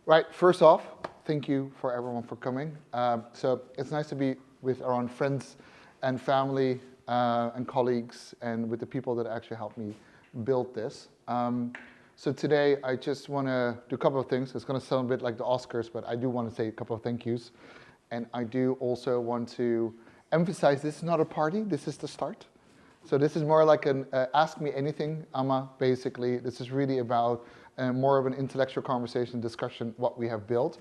Right, first off, thank you for everyone for coming. So it's nice to be with our own friends and family and colleagues and with the people that actually helped me build this. So today I just want to do a couple of things. It's going to sound a bit like the Oscars, but I do want to say a couple of thank yous. And I do also want to emphasize this is not a party, this is the start. So this is more like an ask me anything, Amma, basically. This is really about more of an intellectual conversation, discussion, what we have built.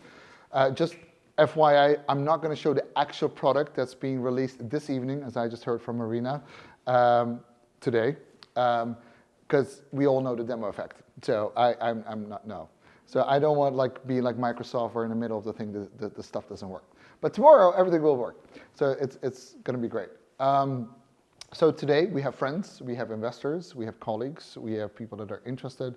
Just FYI, I'm not going to show the actual product that's being released this evening, as I just heard from Marina today, because we all know the demo effect. So I'm not, no. So I don't want be like Microsoft or in the middle of the thing, the stuff doesn't work. But tomorrow, everything will work. So it's going to be great. So today we have friends, we have investors, we have colleagues, we have people that are interested,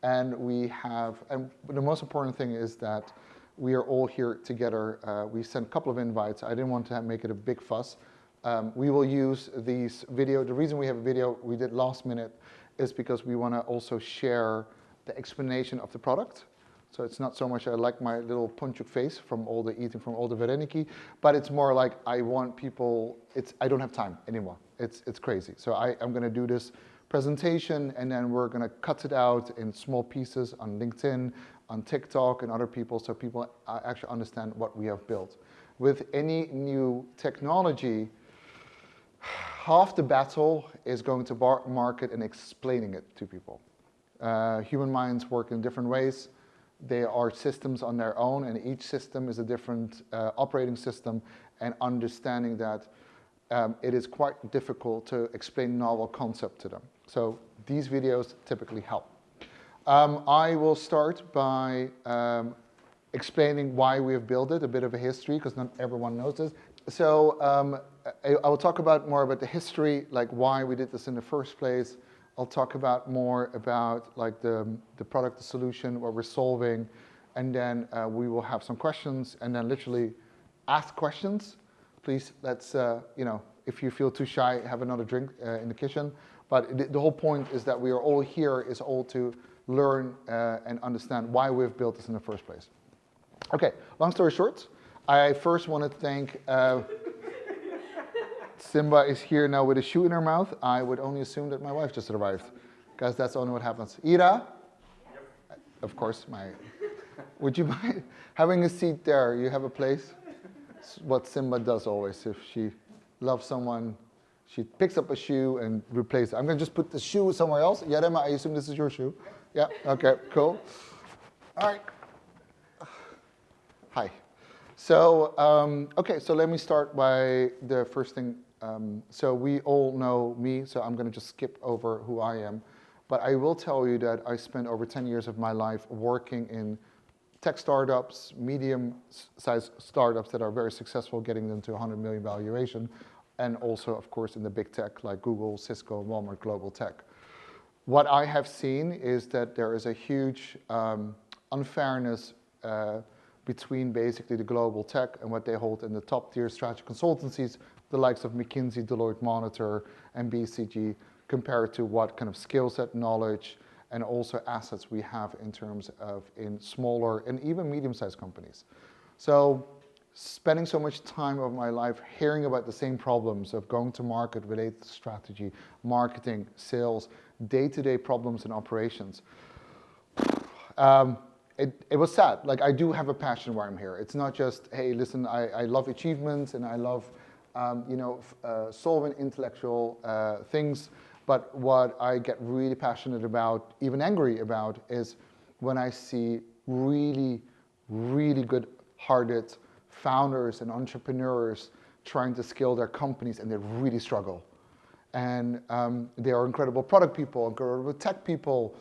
and the most important thing is that we are all here together. We sent a couple of invites. I didn't want to make it a big fuss. We will use these video. The reason we have a video we did last minute is because we want to also share the explanation of the product. So it's not so much I like my little ponchuk face from all the eating from all the Vereniki, but it's more like I want people, I don't have time anymore. It's crazy. So I'm going to do this presentation and then we're going to cut it out in small pieces on LinkedIn, on TikTok and other people so people actually understand what we have built. With any new technology, half the battle is going to market and explaining it to people. Human minds work in different ways. They are systems on their own, and each system is a different operating system, and understanding that it is quite difficult to explain novel concept to them. So these videos typically help. I will start by explaining why we have built it, a bit of a history, because not everyone knows this. So I will talk more about the history, like why we did this in the first place. I'll talk more about like the product, the solution, what we're solving, and then we will have some questions, and then literally ask questions. Please, let's, if you feel too shy, have another drink in the kitchen. But the whole point is that we are all here is all to learn and understand why we've built this in the first place. Okay, long story short, I first want to thank Simba is here now with a shoe in her mouth. I would only assume that my wife just arrived, because that's only what happens. Ira? Yep. Of course, would you mind having a seat there? You have a place? It's what Simba does always. If she loves someone, she picks up a shoe and replaces it. I'm going to just put the shoe somewhere else. Yarema, I assume this is your shoe? Yeah, okay, cool. All right. Hi. So, okay, so let me start by the first thing. So we all know me, so I'm going to just skip over who I am. But I will tell you that I spent over 10 years of my life working in tech startups, medium-sized startups that are very successful, getting them to 100 million valuation, and also, of course, in the big tech like Google, Cisco, Walmart, Global Tech. What I have seen is that there is a huge unfairness between basically the global tech and what they hold in the top tier strategy consultancies, the likes of McKinsey, Deloitte Monitor, and BCG, compared to what kind of skill set, knowledge, and also assets we have in terms of in smaller and even medium-sized companies. So spending so much time of my life hearing about the same problems of going to market, related to strategy, marketing, sales, day-to-day problems and operations, it was sad. Like, I do have a passion why I'm here. It's not just, hey, listen, I love achievements and I love solving intellectual things. But what I get really passionate about, even angry about, is when I see really, really good-hearted founders and entrepreneurs trying to scale their companies and they really struggle. And they are incredible product people, incredible tech people,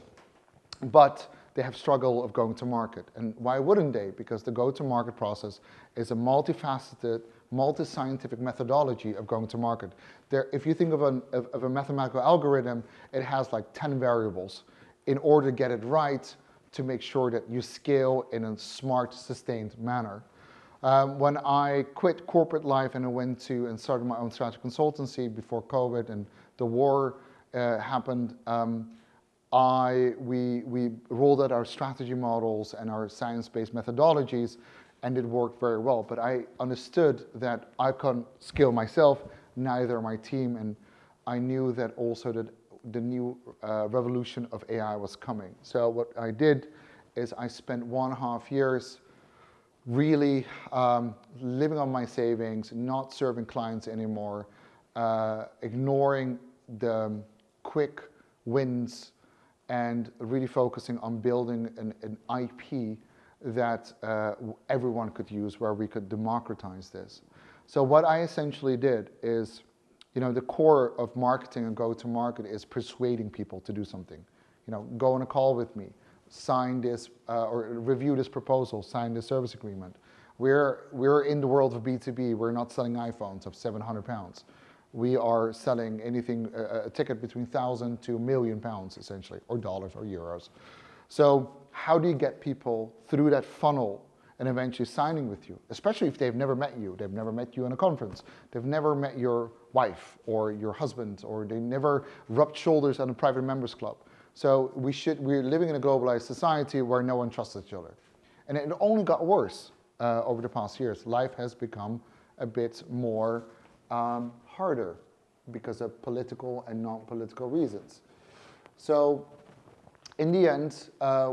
but they have struggle of going to market. And why wouldn't they? Because the go-to-market process is a multifaceted, multi-scientific methodology of going to market. If you think of a mathematical algorithm, it has like 10 variables in order to get it right to make sure that you scale in a smart, sustained manner. When I quit corporate life and I went to and started my own strategy consultancy before COVID and the war happened, we rolled out our strategy models and our science-based methodologies, and it worked very well. But I understood that I couldn't scale myself, neither my team, and I knew that also that the new revolution of AI was coming. So what I did is I spent 1.5 years really living on my savings, not serving clients anymore, ignoring the quick wins, and really focusing on building an IP that everyone could use, where we could democratize this. So what I essentially did is, the core of marketing and go-to-market is persuading people to do something. Go on a call with me, sign this or review this proposal, sign this service agreement. We're in the world of B2B. We're not selling iPhones of £700. We are selling anything, a ticket between 1,000 to £1 million, essentially, or dollars or euros. So how do you get people through that funnel and eventually signing with you, especially if they've never met you, they've never met you in a conference, they've never met your wife or your husband, or they never rubbed shoulders at a private members club. So we're living in a globalized society where no one trusts each other. And it only got worse over the past years. Life has become a bit more harder because of political and non-political reasons. So in the end,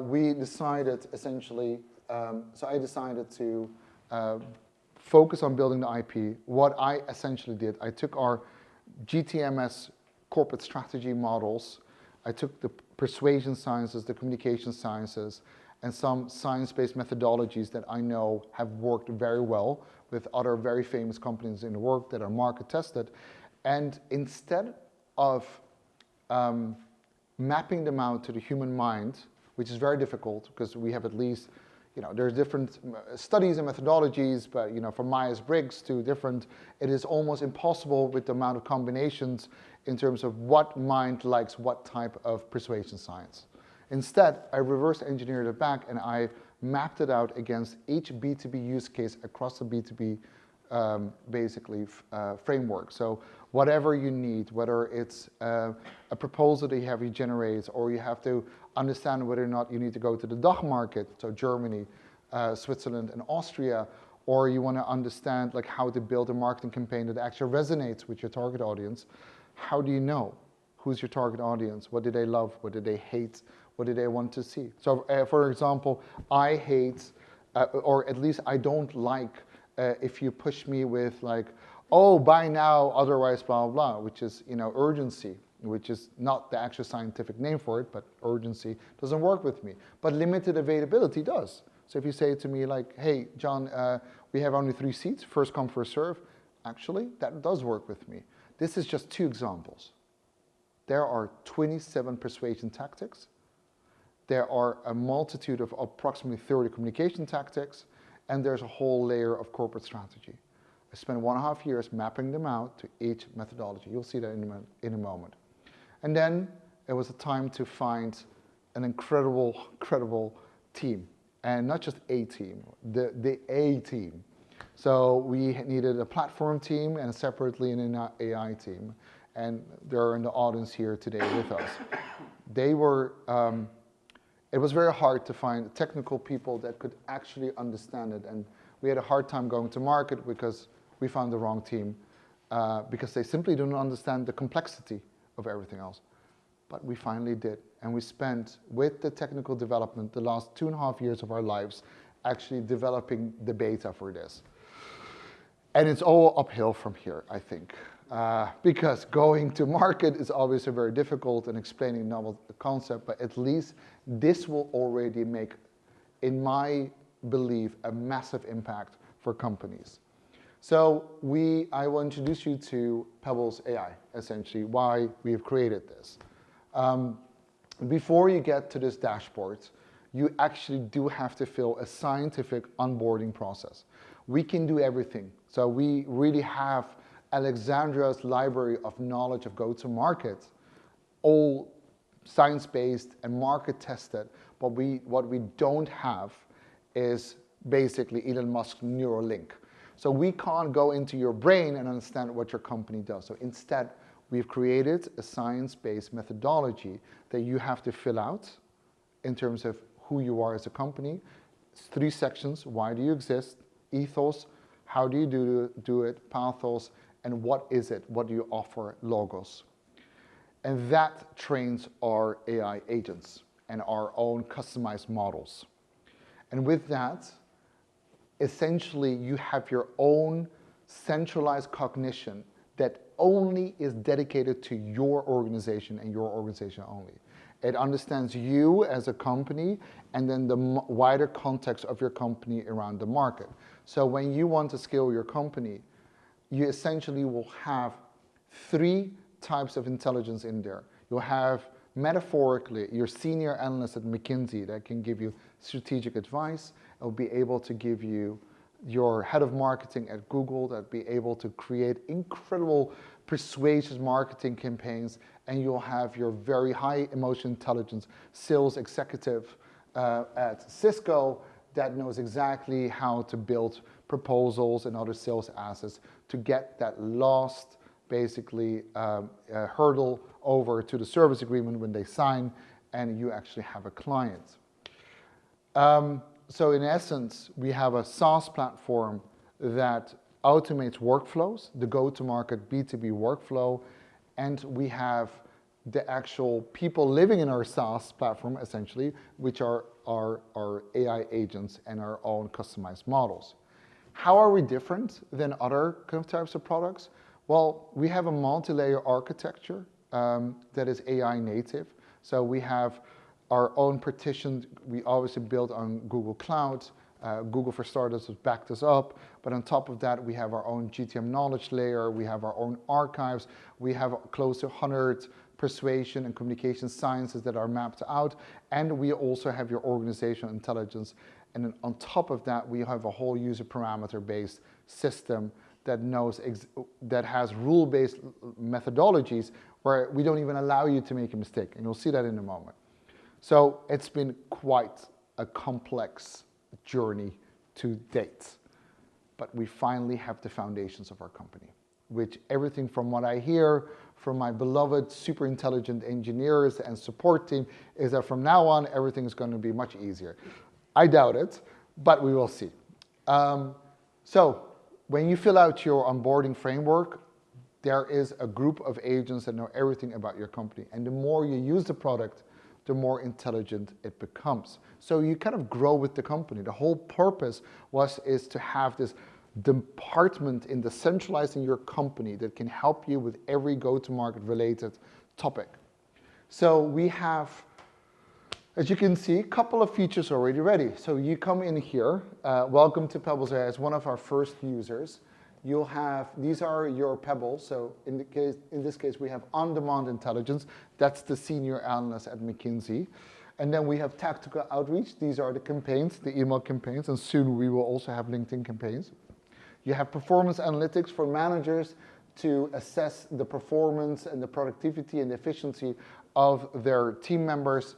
we decided essentially, so I decided to focus on building the IP. What I essentially did, I took our GTMS corporate strategy models, I took the persuasion sciences, the communication sciences, and some science-based methodologies that I know have worked very well with other very famous companies in the world that are market tested. And instead of mapping them out to the human mind, which is very difficult because we have at least, there's different studies and methodologies, but from Myers-Briggs to different, it is almost impossible with the amount of combinations in terms of what mind likes what type of persuasion science. Instead, I reverse engineered it back and I mapped it out against each B2B use case across the B2B framework. So whatever you need, whether it's a proposal that you have to generate, or you have to understand whether or not you need to go to the DACH market, so Germany, Switzerland, and Austria, or you want to understand how to build a marketing campaign that actually resonates with your target audience. How do you know who's your target audience? What do they love? What do they hate? What do they want to see? So, for example, I hate, or at least I don't like, if you push me with oh, buy now, otherwise blah, blah, which is, urgency, which is not the actual scientific name for it, but urgency doesn't work with me. But limited availability does. So if you say to me hey, John, we have only 3 seats, first come, first serve, actually, that does work with me. This is just 2 examples. There are 27 persuasion tactics. There are a multitude of approximately 30 communication tactics, and there's a whole layer of corporate strategy. I spent 1.5 years mapping them out to each methodology. You'll see that in a moment. And then it was a time to find an incredible team, and not just a team, the A team. So we needed a platform team and separately an AI team, and they're in the audience here today with us. They were, it was very hard to find technical people that could actually understand it, and we had a hard time going to market because we found the wrong team, because they simply don't understand the complexity of everything else. But we finally did, and we spent, with the technical development, the last 2.5 years of our lives actually developing the beta for this. And it's all uphill from here, I think, because going to market is obviously very difficult and explaining a novel concept, but at least this will already make, in my belief, a massive impact for companies. So I will introduce you to Pebbles AI, essentially, why we have created this. Before you get to this dashboard, you actually do have to fill a scientific onboarding process. We can do everything. So we really have Alexandra's library of knowledge of go-to-market, all science-based and market-tested, but what we don't have is basically Elon Musk's Neuralink. So we can't go into your brain and understand what your company does. So instead, we've created a science-based methodology that you have to fill out in terms of who you are as a company. It's 3 sections: why do you exist, ethos, how do you do it, pathos, and what is it, what do you offer, logos. And that trains our AI agents and our own customized models. And with that, essentially you have your own centralized cognition that only is dedicated to your organization and your organization only. It understands you as a company and then the wider context of your company around the market. So when you want to scale your company, you essentially will have 3 types of intelligence in there. You'll have, metaphorically, your senior analyst at McKinsey that can give you strategic advice. It'll be able to give you your head of marketing at Google that'll be able to create incredible persuasive marketing campaigns, and you'll have your very high emotion intelligence sales executive at Cisco that knows exactly how to build proposals and other sales assets to get that last, basically, hurdle over to the service agreement when they sign and you actually have a client. So in essence, we have a SaaS platform that automates workflows, the go-to-market B2B workflow, and we have the actual people living in our SaaS platform, essentially, which are our AI agents and our own customized models. How are we different than other kind of types of products? Well, we have a multi-layer architecture that is AI native. So we have our own partitions. We obviously build on Google Cloud. Google for Startups has backed us up. But on top of that, we have our own GTM knowledge layer. We have our own archives. We have close to 100 persuasion and communication sciences that are mapped out. And we also have your organizational intelligence. And then on top of that, we have a whole user parameter-based system that knows that has rule-based methodologies where we don't even allow you to make a mistake. And you'll see that in a moment. So it's been quite a complex journey to date. But we finally have the foundations of our company, which everything from what I hear from my beloved super intelligent engineers and support team is that from now on, everything is going to be much easier. I doubt it, but we will see. So when you fill out your onboarding framework, there is a group of agents that know everything about your company. And the more you use the product, the more intelligent it becomes. So you kind of grow with the company. The whole purpose is to have this department in the centralizing your company that can help you with every go-to-market related topic. So we have, as you can see, a couple of features already ready. So you come in here, welcome to Pebbles Ai as one of our first users. You'll have, these are your Pebbles. So in this case, we have on-demand intelligence. That's the senior analyst at McKinsey. And then we have tactical outreach. These are the campaigns, the email campaigns, and soon we will also have LinkedIn campaigns. You have performance analytics for managers to assess the performance and the productivity and the efficiency of their team members.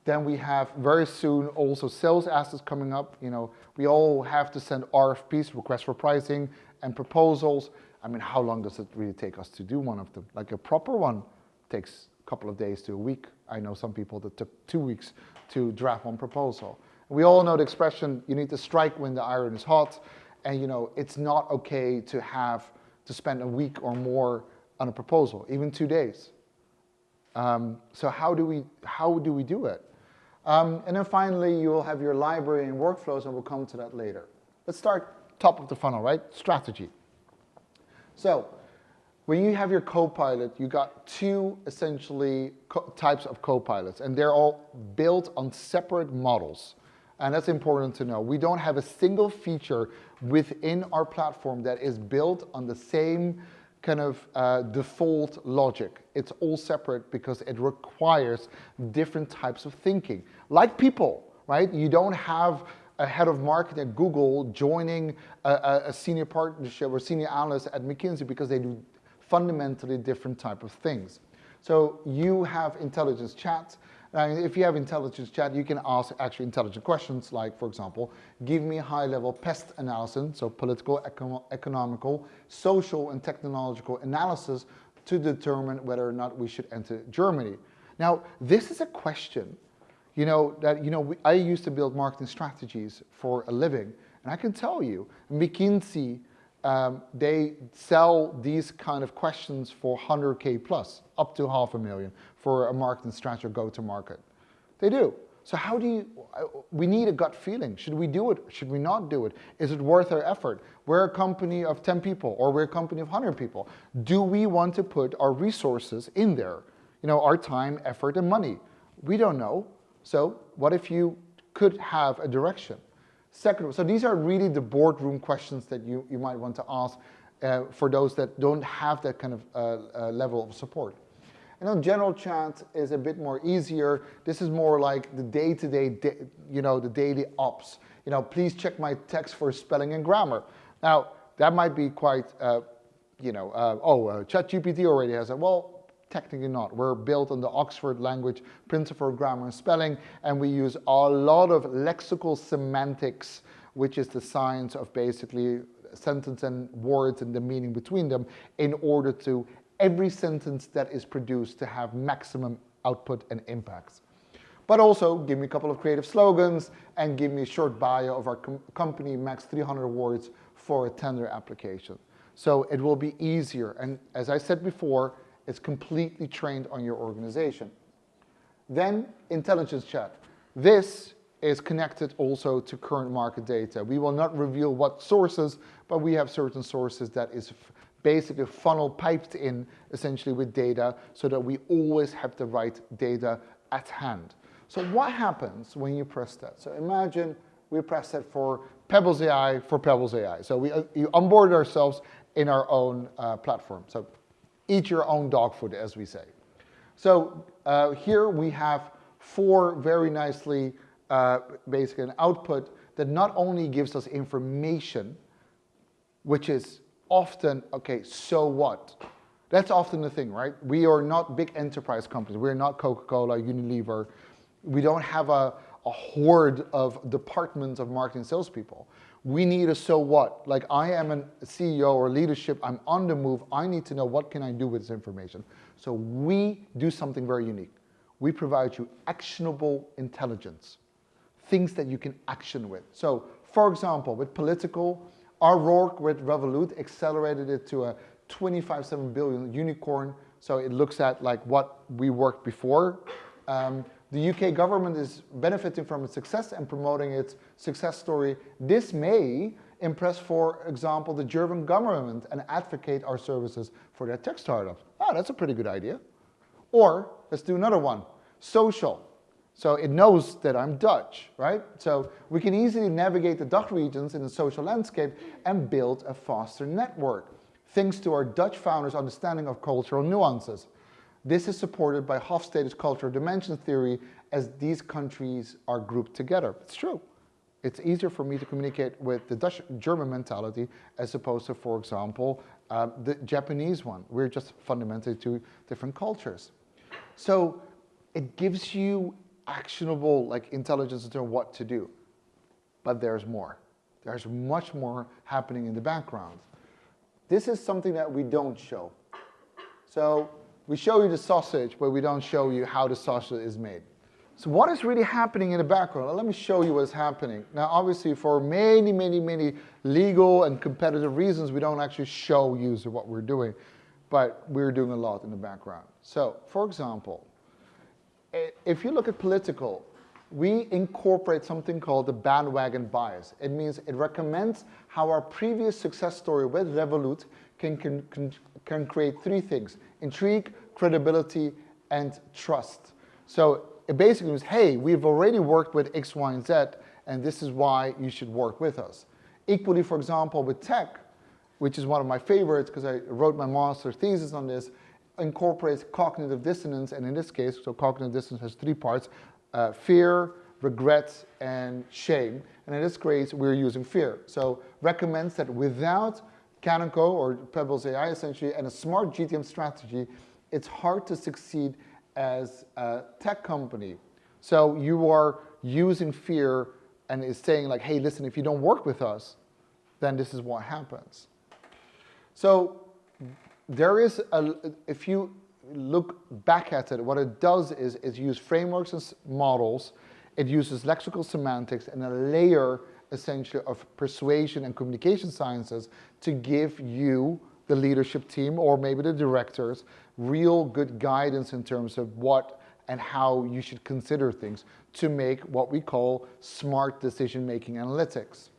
Then we have very soon also sales assets coming up. You know, we all have to send RFPs, requests for pricing, and proposals. I mean, how long does it really take us to do one of them? Like a proper one takes a couple of days to a week. I know some people that took 2 weeks to draft one proposal. We all know the expression, you need to strike when the iron is hot. And you know, it's not okay to spend a week or more on a proposal, even 2 days. So how do we do it? And then finally, you will have your library and workflows, and we'll come to that later. Let's start top of the funnel, right? Strategy. So when you have your co-pilot, you got 2 essentially types of co-pilots, and they're all built on separate models. And that's important to know. We don't have a single feature within our platform that is built on the same kind of default logic. It's all separate because it requires different types of thinking. Like people, right? You don't have a head of marketing at Google joining a senior partnership or senior analyst at McKinsey because they do fundamentally different type of things. So you have intelligence chat. If you have intelligence chat, you can ask actually intelligent questions like, for example, give me a high-level pest analysis, so political, economical, social, and technological analysis to determine whether or not we should enter Germany. Now, this is a question, I used to build marketing strategies for a living, and I can tell you, McKinsey, they sell these kind of questions for 100K plus, up to 500,000 for a marketing strategy or go-to-market. They do. So we need a gut feeling. Should we do it? Should we not do it? Is it worth our effort? We're a company of 10 people, or we're a company of 100 people. Do we want to put our resources in there? Our time, effort, and money. We don't know. So what if you could have a direction? Second, so these are really the boardroom questions that you might want to ask for those that don't have that kind of level of support. And then general chat is a bit more easier. This is more like the day-to-day, the daily ops. Please check my text for spelling and grammar. Now, that might be quite, ChatGPT already has it. Well, technically not. We're built on the Oxford language principle for grammar and spelling, and we use a lot of lexical semantics, which is the science of basically sentence and words and the meaning between them, in order to every sentence that is produced to have maximum output and impacts. But also give me a couple of creative slogans and give me a short bio of our company, max 300 words for a tender application. So it will be easier. And as I said before, it's completely trained on your organization. Then intelligence chat. This is connected also to current market data. We will not reveal what sources, but we have certain sources that is basically funnel piped in essentially with data so that we always have the right data at hand. So what happens when you press that? So imagine we press that for Pebbles AI for Pebbles AI. So you onboard ourselves in our own platform. So eat your own dog food, as we say. So here we have 4 very nicely basically an output that not only gives us information, which is often, okay, so what? That's often the thing, right? We are not big enterprise companies. We're not Coca-Cola, Unilever. We don't have a horde of departments of marketing salespeople. We need a so what. Like I am a CEO or leadership, I'm on the move. I need to know what can I do with this information. So we do something very unique. We provide you actionable intelligence, things that you can action with. So for example, with political, our work with Revolut accelerated it to a 25.7 billion unicorn. So it looks at like what we worked before. The UK government is benefiting from its success and promoting its success story. This may impress, for example, the German government and advocate our services for their tech startups. Oh, that's a pretty good idea. Or let's do another one, social. So it knows that I'm Dutch, right? So we can easily navigate the Dutch regions in the social landscape and build a faster network, thanks to our Dutch founders' understanding of cultural nuances. This is supported by Hofstede's cultural dimension theory, as these countries are grouped together. It's true. It's easier for me to communicate with the Dutch-German mentality as opposed to, for example, the Japanese one. We're just fundamentally 2 different cultures. So it gives you actionable intelligence in terms of what to do. But there's more. There's much more happening in the background. This is something that we don't show. So we show you the sausage, but we don't show you how the sausage is made. So what is really happening in the background? Well, let me show you what's happening. Now, obviously, for many, many, many legal and competitive reasons, we don't actually show users what we're doing, but we're doing a lot in the background. So, for example, if you look at political, we incorporate something called the bandwagon bias. It means it recommends how our previous success story with Revolut can create 3 things: intrigue, credibility, and trust. So it basically means, hey, we've already worked with X, Y, and Z, and this is why you should work with us. Equally, for example, with tech, which is one of my favorites because I wrote my master's thesis on this, incorporates cognitive dissonance, and in this case, so cognitive dissonance has 3 parts, fear, regret, and shame. And in this case, we're using fear. So recommends that without Canonical or Pebbles AI essentially, and a smart GTM strategy, it's hard to succeed as a tech company. So you are using fear and is saying like, hey, listen, if you don't work with us, then this is what happens. So there is if you look back at it, what it does is it uses frameworks and models, it uses lexical semantics and a layer essentially of persuasion and communication sciences to give you, the leadership team, or maybe the directors, real good guidance in terms of what and how you should consider things to make what we call smart decision-making analytics.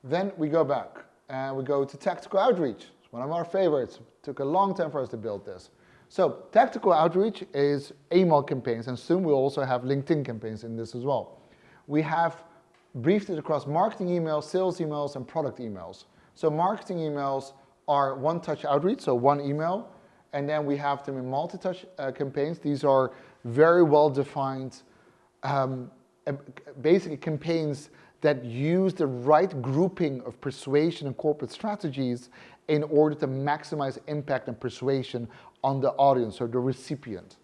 Then we go back and we go to tactical outreach. It's one of our favorites. It took a long time for us to build this. So tactical outreach is email campaigns, and soon we'll also have LinkedIn campaigns in this as well. We have briefed it across marketing emails, sales emails, and product emails. So marketing emails are one-touch outreach, so one email, and then we have them in multi-touch campaigns. These are very well-defined, basically campaigns that use the right grouping of persuasion and corporate strategies in order to maximize impact and persuasion on the audience or the recipient.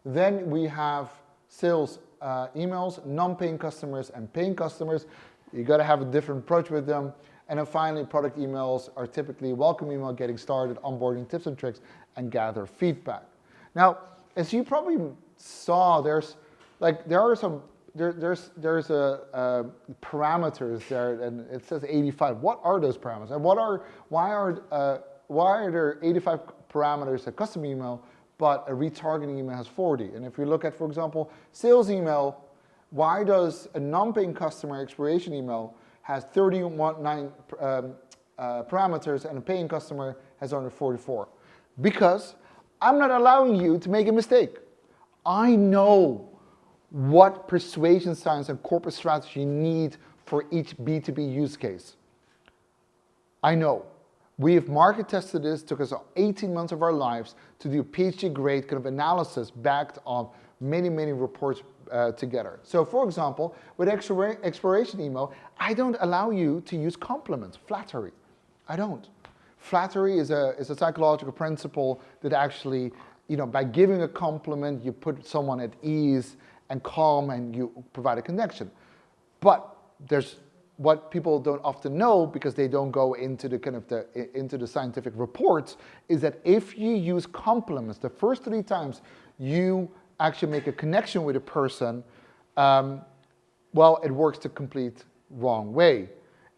Then we have sales emails, non-paying customers and paying customers. You got to have a different approach with them. And then finally, product emails are typically welcome email, getting started, onboarding tips and tricks, and gather feedback. Now, as you probably saw, there's parameters there, and it says 85. What are those parameters? And why are there 85 parameters a custom email, but a retargeting email has 40? And if you look at, for example, sales email, why does a non-paying customer expiration email has 31 parameters and a paying customer has only 44? Because I'm not allowing you to make a mistake. I know what persuasion science and corporate strategy you need for each B2B use case. I know. We have market tested this, took us 18 months of our lives to do a PhD grade kind of analysis backed on many, many reports together. So for example, with expiration email, I don't allow you to use compliments, flattery. I don't. Flattery is a psychological principle that actually, by giving a compliment, you put someone at ease and calm and you provide a connection. But there's what people don't often know, because they don't go into the scientific reports, is that if you use compliments the first 3 times you actually make a connection with a person, well, it works the complete wrong way.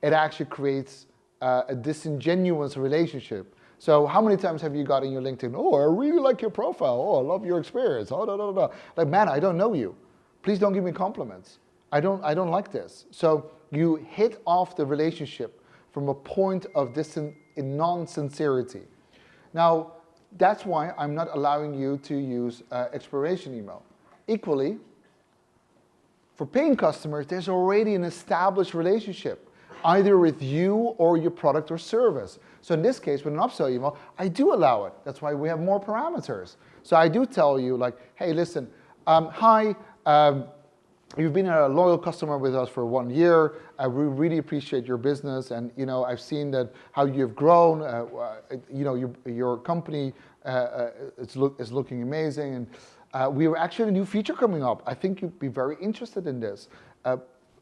It actually creates a disingenuous relationship. So how many times have you got in your LinkedIn, oh, I really like your profile, oh, I love your experience, oh, da, da, da. Like, man, I don't know you. Please don't give me compliments. I don't like this. So you hit off the relationship from a point of non-sincerity. Now, that's why I'm not allowing you to use expiration email. Equally, for paying customers, there's already an established relationship, either with you or your product or service. So in this case, with an upsell email, I do allow it. That's why we have more parameters. So I do tell you, like, hey, listen, hi, you've been a loyal customer with us for 1 year. We really appreciate your business, and I've seen that how you've grown. Your company is looking amazing, and we actually have a new feature coming up. I think you'd be very interested in this.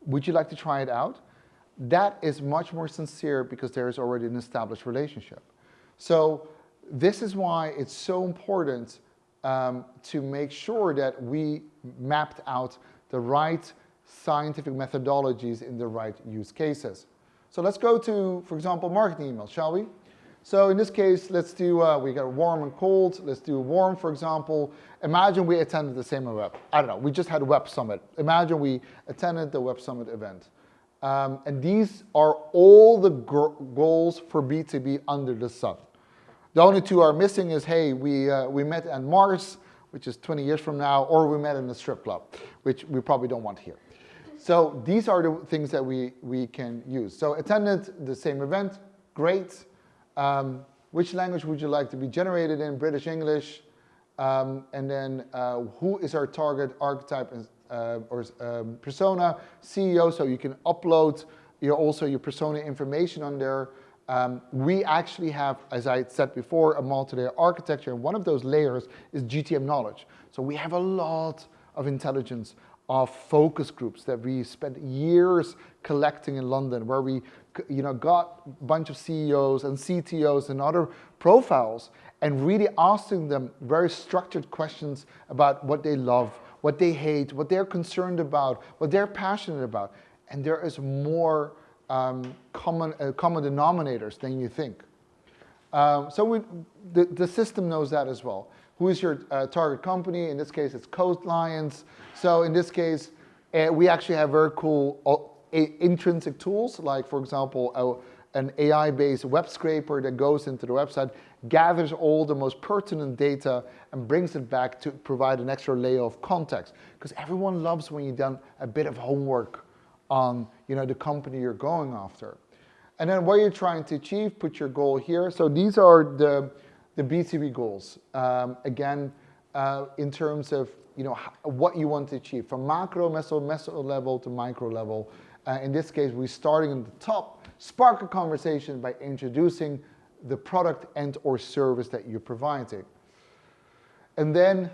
Would you like to try it out? That is much more sincere because there is already an established relationship. So this is why it's so important to make sure that we mapped out the right scientific methodologies in the right use cases. So let's go to, for example, marketing emails, shall we? So in this case, let's do, we got warm and cold. Let's do warm, for example. Imagine we attended the same web. I don't know, we just had a web summit. Imagine we attended the web summit event. And these are all the goals for B2B under the sun. The only 2 are missing is, hey, we met on Mars, which is 20 years from now, or we met in a strip club, which we probably don't want here. So these are the things that we can use. So attended the same event, great. Which language would you like to be generated in? British, English. And then who is our target archetype or persona? CEO, so you can upload your persona information on there. We actually have, as I said before, a multi-layer architecture, and one of those layers is GTM knowledge. So we have a lot of intelligence of focus groups that we spent years collecting in London, where we got a bunch of CEOs and CTOs and other profiles and really asking them very structured questions about what they love, what they hate, what they're concerned about, what they're passionate about. And there is more common denominators than you think. So the system knows that as well. Who is your target company? In this case, it's Coastlions. So in this case, we actually have very cool intrinsic tools, like, for example, an AI-based web scraper that goes into the website, gathers all the most pertinent data, and brings it back to provide an extra layer of context. Because everyone loves when you've done a bit of homework on the company you're going after. And then what you're trying to achieve, put your goal here. So these are the B2B goals. Again, in terms of what you want to achieve, from macro, meso level to micro level. In this case, we're starting at the top, spark a conversation by introducing the product and or service that you're providing. And then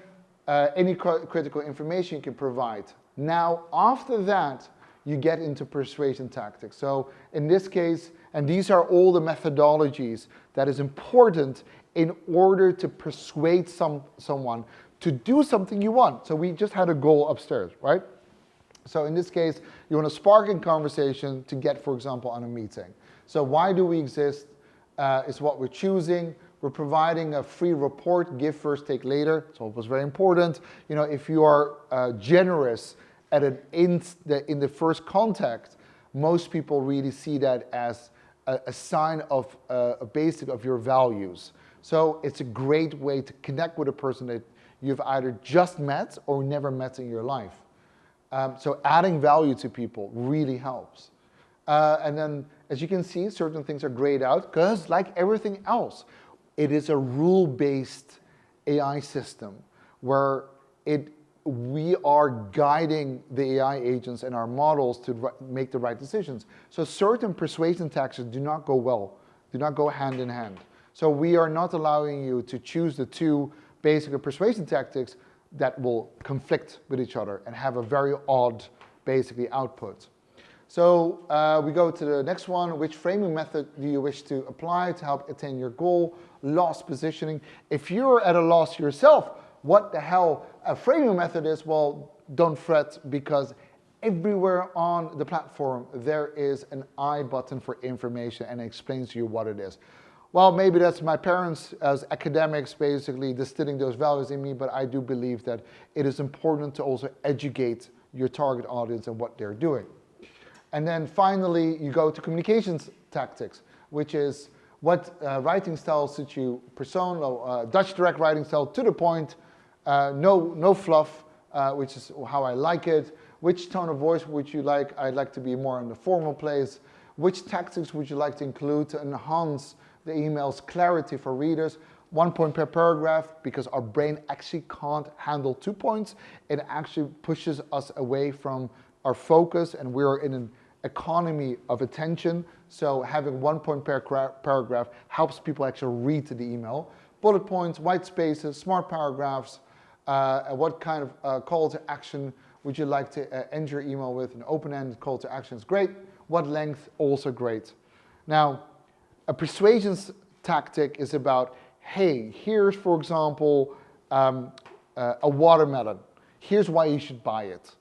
any critical information you can provide. Now, after that, you get into persuasion tactics. So in this case, and these are all the methodologies that is important in order to persuade someone to do something you want. So we just had a goal upstairs, right? So in this case, you want to spark a conversation to get, for example, on a meeting. So why do we exist is what we're choosing. We're providing a free report, give first, take later. So it was very important. If you are generous in the first contact, most people really see that as a sign of of your values. So it's a great way to connect with a person that you've either just met or never met in your life. So adding value to people really helps. And then, as you can see, certain things are grayed out because, like everything else, it is a rule-based AI system where we are guiding the AI agents and our models to make the right decisions. So certain persuasion tactics do not go hand in hand. So we are not allowing you to choose the two basic persuasion tactics that will conflict with each other and have a very odd, basically, output. So we go to the next one. Which framing method do you wish to apply to help attain your goal? Loss positioning. If you're at a loss yourself, what the hell a framing method is, well, don't fret, because everywhere on the platform there is an I button for information and it explains to you what it is. Well, maybe that's my parents as academics basically distilling those values in me, but I do believe that it is important to also educate your target audience and what they're doing. And then finally, you go to communications tactics, which is what writing style suits you, persona, Dutch direct writing style, to the point, no fluff, which is how I like it. Which tone of voice would you like? I'd like to be more in the formal place. Which tactics would you like to include to enhance the email's clarity for readers? 1 point per paragraph, because our brain actually can't handle 2 points. It actually pushes us away from our focus, and we're in an economy of attention. So having 1 point per paragraph helps people actually read the email. Bullet points, white spaces, smart paragraphs. What kind of call to action would you like to end your email with? An open-ended call to action is great. What length? Also great. Now, a persuasion tactic is about, hey, here's, for example, a watermelon. Here's why you should buy it.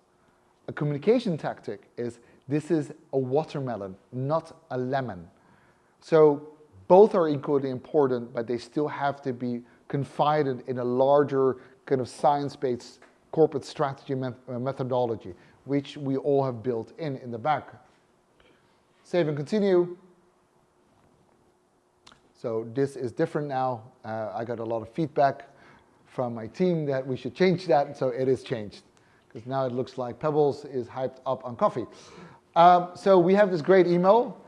A communication tactic is, this is a watermelon, not a lemon. So both are equally important, but they still have to be confided in a larger kind of science-based corporate strategy methodology, which we all have built in the back. Save and continue. So this is different now. I got a lot of feedback from my team that we should change that, so it is changed. Because now it looks like Pebbles is hyped up on coffee. So we have this great email.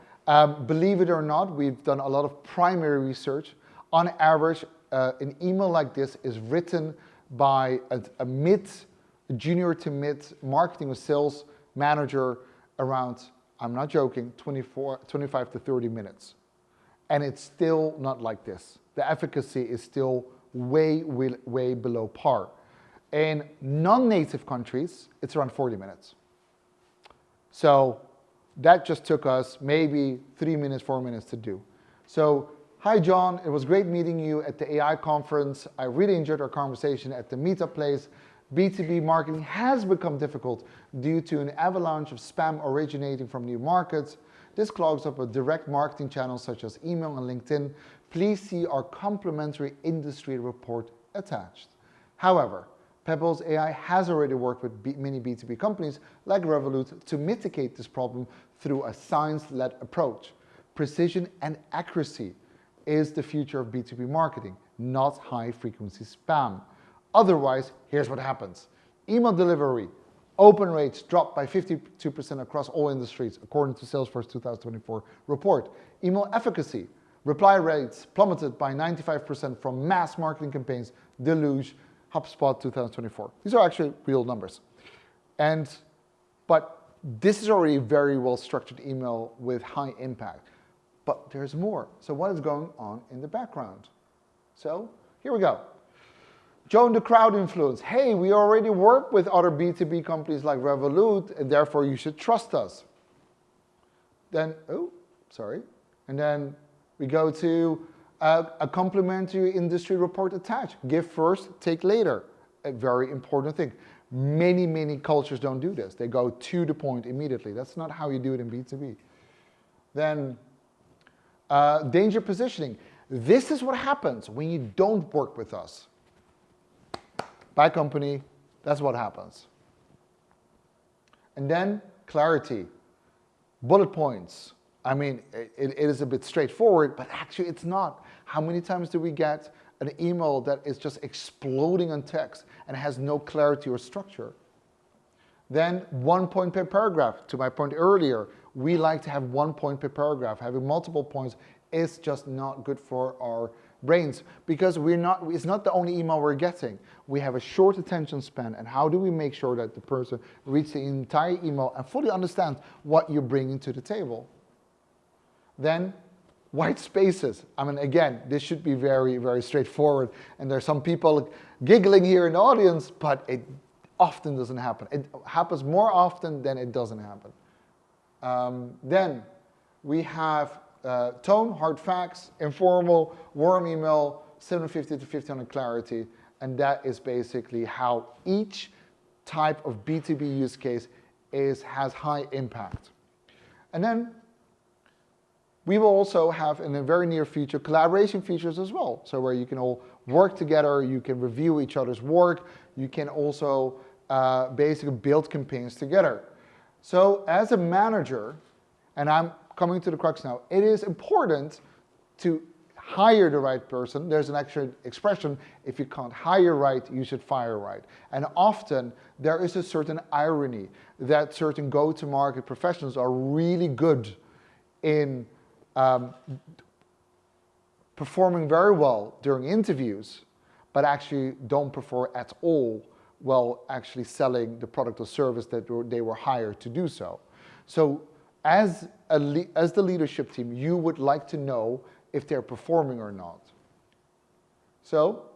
Believe it or not, we've done a lot of primary research. On average, an email like this is written by a junior to mid marketing or sales manager around, I'm not joking, 25 to 30 minutes. And it's still not like this. The efficacy is still way below par. In non-native countries, it's around 40 minutes. So that just took us maybe 3 minutes, 4 minutes to do. So, hi John, it was great meeting you at the AI conference. I really enjoyed our conversation at the meetup place. B2B marketing has become difficult due to an avalanche of spam originating from new markets. This clogs up a direct marketing channels such as email and LinkedIn. Please see our complimentary industry report attached. However, Pebbles AI has already worked with many B2B companies like Revolut to mitigate this problem through a science-led approach. Precision and accuracy is the future of B2B marketing, not high-frequency spam. Otherwise, here's what happens. Email delivery, open rates dropped by 52% across all industries, according to Salesforce 2024 report. Email efficacy, reply rates plummeted by 95% from mass marketing campaigns, Deluge, HubSpot 2024. These are actually real numbers. But this is already a very well-structured email with high impact. But there's more. So what is going on in the background? So here we go. Join the crowd influence. Hey, we already work with other B2B companies like Revolut, and therefore you should trust us. Then, And then we go to a complimentary industry report attached. Give first, take later. A very important thing. Many cultures don't do this. They go to the point immediately. That's not how you do it in B2B. Then, danger positioning. This is what happens when you don't work with us. Bad company, that's what happens. And then clarity, bullet points. I mean, it is a bit straightforward, but actually it's not. How many times do we get an email that is just exploding on text and has no clarity or structure? Then 1 point per paragraph. To my point earlier, we like to have 1 point per paragraph. Having multiple points is just not good for our brains because it's not the only email we're getting. We have a short attention span, and how do we make sure that the person reads the entire email and fully understands what you're bringing to the table? Then white spaces. I mean, again, this should be very straightforward, and there's some people giggling here in the audience, but it often doesn't happen. It happens more often than it doesn't happen. Then we have tone, hard facts, informal, warm email, 750 to 1500 clarity, and that is basically how each type of B2B use case has high impact. And then we will also have in the very near future collaboration features as well. So where you can all work together, you can review each other's work, you can also basically build campaigns together. So as a manager, and I'm coming to the crux now, it is important to hire the right person. There's an actual expression, if you can't hire right, you should fire right. And often there is a certain irony that certain go-to-market professionals are really good in performing very well during interviews, but actually don't perform at all while actually selling the product or service that they were hired to do so. So as the leadership team, you would like to know if they're performing or not. So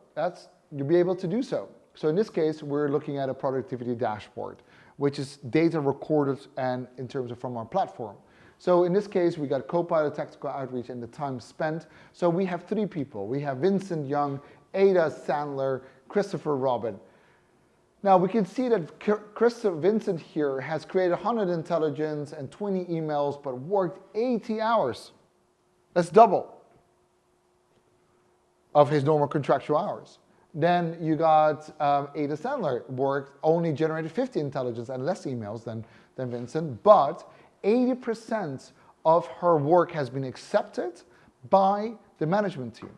you'll be able to do so. So in this case, we're looking at a productivity dashboard, which is data recorded and in terms of from our platform. So in this case, we got Copilot, tactical outreach, and the time spent. So we have 3 people. We have Vincent Young, Ada Sandler, Christopher Robin. Now we can see that Vincent here has created 100 intelligence and 20 emails, but worked 80 hours. That's double of his normal contractual hours. Then you got Ada Sandler, only generated 50 intelligence and less emails than Vincent, but 80% of her work has been accepted by the management team.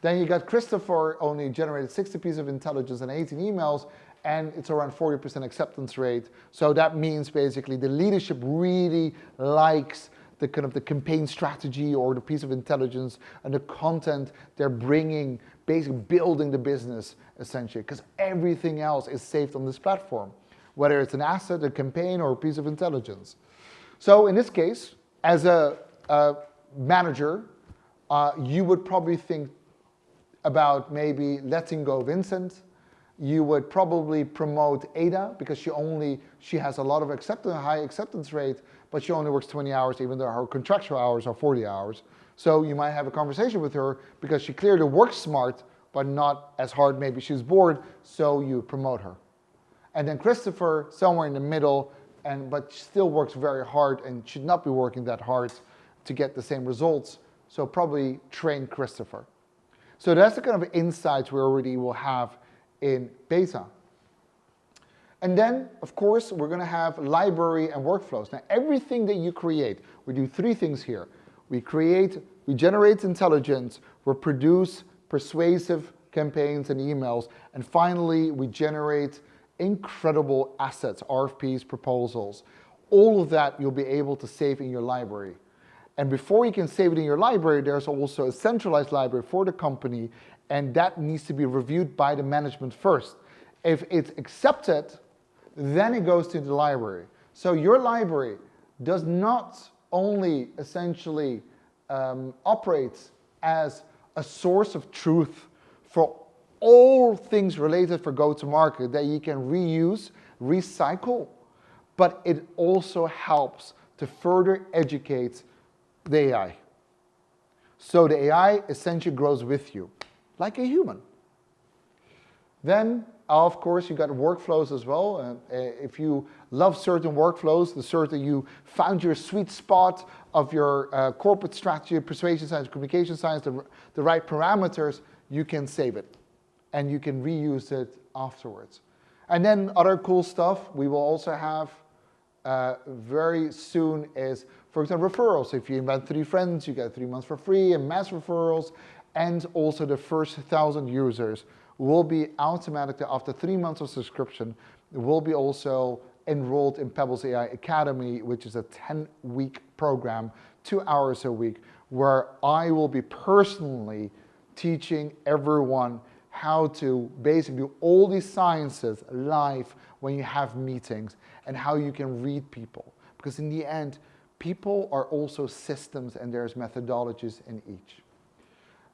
Then you got Christopher, only generated 60 pieces of intelligence and 18 emails, and it's around 40% acceptance rate. So that means basically the leadership really likes the kind of the campaign strategy or the piece of intelligence and the content they're bringing, basically building the business essentially, because everything else is saved on this platform, whether it's an asset, a campaign, or a piece of intelligence. So in this case, as a manager, you would probably think about maybe letting go Vincent you would probably promote Ada because she has a lot of high acceptance rate, but she only works 20 hours even though her contractual hours are 40 hours. So you might have a conversation with her because she clearly works smart, but not as hard. Maybe she's bored, so you promote her. And then Christopher, somewhere in the middle, but still works very hard and should not be working that hard to get the same results. So probably train Christopher. So that's the kind of insights we already will have in beta. And then, of course, we're going to have library and workflows. Now, everything that you create, we do three things here. We generate intelligence, we produce persuasive campaigns and emails, and finally, we generate incredible assets, RFPs, proposals. All of that you'll be able to save in your library. And before you can save it in your library, there's also a centralized library for the company, and that needs to be reviewed by the management first. If it's accepted, then it goes to the library. So your library does not only essentially operate as a source of truth for all things related for go-to-market that you can reuse, recycle, but it also helps to further educate the AI. So the AI essentially grows with you, like a human. Then, of course, you got workflows as well. If you love certain workflows, you found your sweet spot of your corporate strategy, persuasion science, communication science, the right parameters, you can save it. And you can reuse it afterwards. And then other cool stuff we will also have very soon is, for example, referrals. If you invite 3 friends, you get 3 months for free, and mass referrals. And also the first 1,000 users will be automatically, after 3 months of subscription, will be also enrolled in Pebbles AI Academy, which is a 10-week program, 2 hours a week, where I will be personally teaching everyone how to basically do all these sciences live when you have meetings and how you can read people. Because in the end, people are also systems and there's methodologies in each.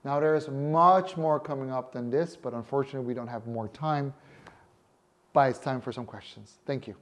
Now there's much more coming up than this, but unfortunately we don't have more time. But it's time for some questions. Thank you.